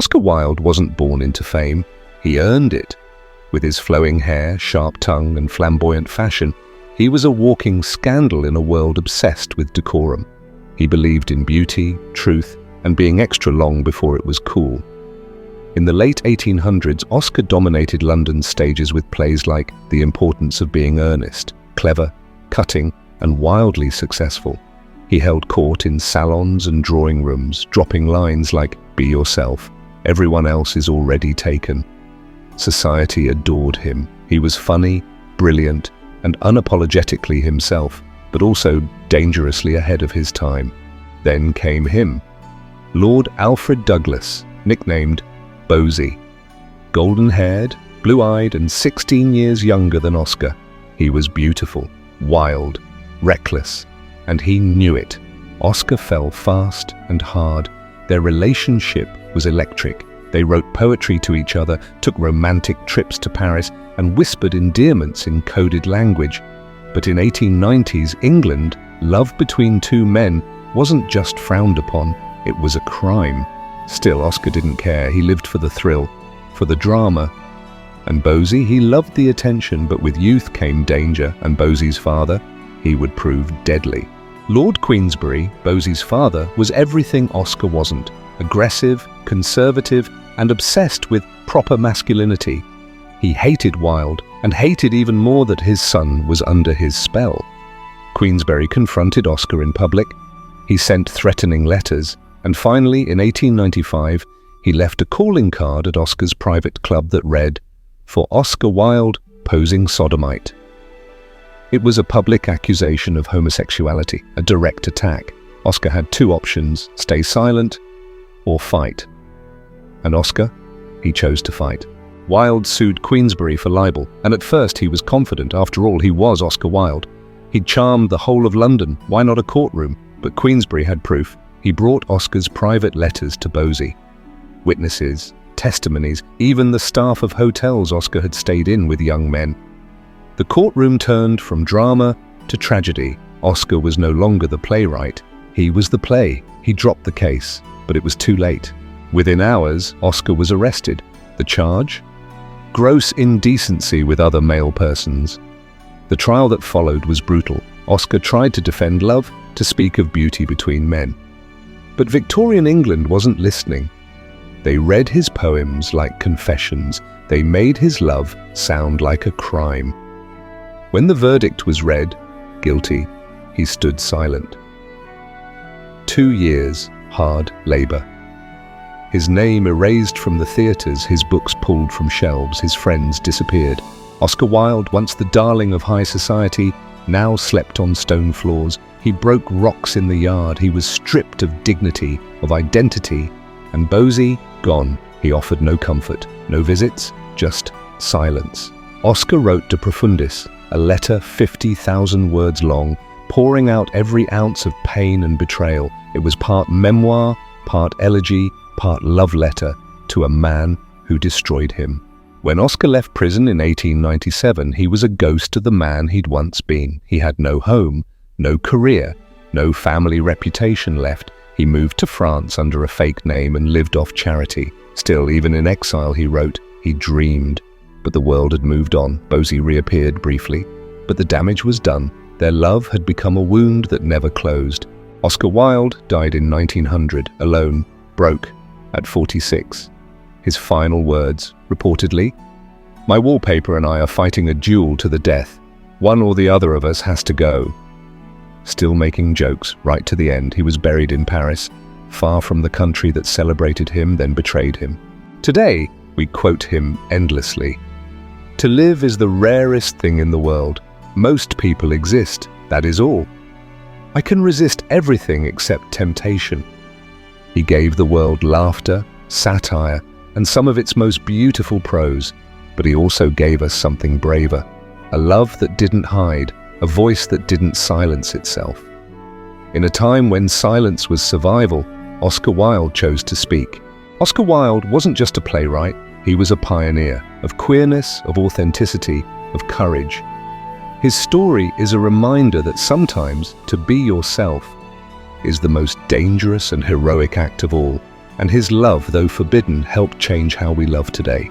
Oscar Wilde wasn't born into fame, he earned it. With his flowing hair, sharp tongue, and flamboyant fashion, he was a walking scandal in a world obsessed with decorum. He believed in beauty, truth, and being extra long before it was cool. In the late 1800s, Oscar dominated London's stages with plays like The Importance of Being Earnest, clever, cutting, and wildly successful. He held court in salons and drawing rooms, dropping lines like, "Be yourself, everyone else is already taken." Society adored him. He was funny, brilliant, and unapologetically himself, but also dangerously ahead of his time. Then came him, Lord Alfred Douglas, nicknamed Bosie. Golden-haired, blue-eyed, and 16 years younger than Oscar, he was beautiful, wild, reckless, and he knew it. Oscar fell fast and hard. Their relationship was electric. They wrote poetry to each other, took romantic trips to Paris, and whispered endearments in coded language. But in 1890s England, love between two men wasn't just frowned upon, it was a crime. Still, Oscar didn't care. He lived for the thrill, for the drama. And Bosie, he loved the attention, but with youth came danger, and Bosie's father, he would prove deadly. Lord Queensberry, Bosie's father, was everything Oscar wasn't. Aggressive, conservative, and obsessed with proper masculinity. He hated Wilde, and hated even more that his son was under his spell. Queensberry confronted Oscar in public. He sent threatening letters, and finally, in 1895, he left a calling card at Oscar's private club that read, "For Oscar Wilde, posing sodomite." It was a public accusation of homosexuality, a direct attack. Oscar had two options: stay silent or fight. And Oscar, he chose to fight. Wilde sued Queensberry for libel, and at first he was confident. After all, he was Oscar Wilde. He'd charmed the whole of London, why not a courtroom? But Queensberry had proof. He brought Oscar's private letters to Bosie. Witnesses, testimonies, even the staff of hotels Oscar had stayed in with young men. The courtroom turned from drama to tragedy. Oscar was no longer the playwright. He was the play. He dropped the case, but it was too late. Within hours, Oscar was arrested. The charge? Gross indecency with other male persons. The trial that followed was brutal. Oscar tried to defend love, to speak of beauty between men. But Victorian England wasn't listening. They read his poems like confessions. They made his love sound like a crime. When the verdict was read, guilty, he stood silent. 2 years, hard labor. His name erased from the theatres, his books pulled from shelves, his friends disappeared. Oscar Wilde, once the darling of high society, now slept on stone floors. He broke rocks in the yard. He was stripped of dignity, of identity. And Bosie, gone. He offered no comfort, no visits, just silence. Oscar wrote De Profundis, a letter 50,000 words long, pouring out every ounce of pain and betrayal. It was part memoir, part elegy, part love letter to a man who destroyed him. When Oscar left prison in 1897, he was a ghost of the man he'd once been. He had no home, no career, no family reputation left. He moved to France under a fake name and lived off charity. Still, even in exile, he wrote, he dreamed. But the world had moved on. Bosie reappeared briefly, but the damage was done. Their love had become a wound that never closed. Oscar Wilde died in 1900, alone, broke, at 46. His final words, reportedly, "My wallpaper and I are fighting a duel to the death. One or the other of us has to go." Still making jokes right to the end, he was buried in Paris, far from the country that celebrated him, then betrayed him. Today, we quote him endlessly. To live is the rarest thing in the world. Most people exist, that is all. I can resist everything except temptation. He gave the world laughter, satire, and some of its most beautiful prose, but he also gave us something braver, a love that didn't hide, a voice that didn't silence itself. In a time when silence was survival, Oscar Wilde chose to speak. Oscar Wilde wasn't just a playwright, he was a pioneer of queerness, of authenticity, of courage. His story is a reminder that sometimes to be yourself is the most dangerous and heroic act of all, and his love, though forbidden, helped change how we love today.